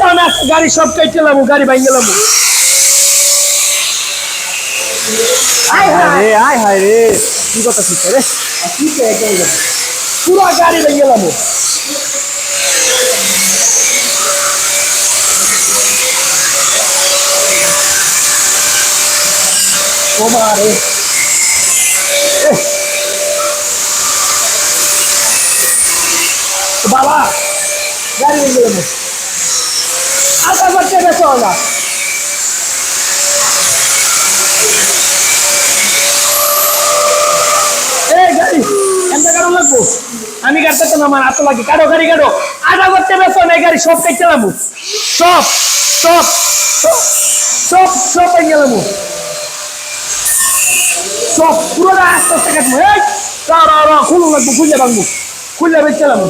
আমি আজকে গাড়ি সব কেটেলাম, গাড়ি ভাঙ গেলাম। আয় হায় রে কি কথা ঠিক রে পুরো গাড়ি ভাঙ গেলাম। ও মা রে, বাবা গাড়ি ভাঙ গেলাম। আশা করতে বেশি না। গাড়ি এত কারণ লাগবো, আমি গাড়িতে তো আমার এত লাগে। কারো গাড়ি কারো আশা করতে বেশি না, গাড়ি সব কেটেলাম, সব সব সব সব ভাঙ গেলাম, সব পুরোটা আস্তে আস্তে কাটবো। খুলুন লাগবো, খুঁজে ভাঙবো, খুঁজে বেচলাম।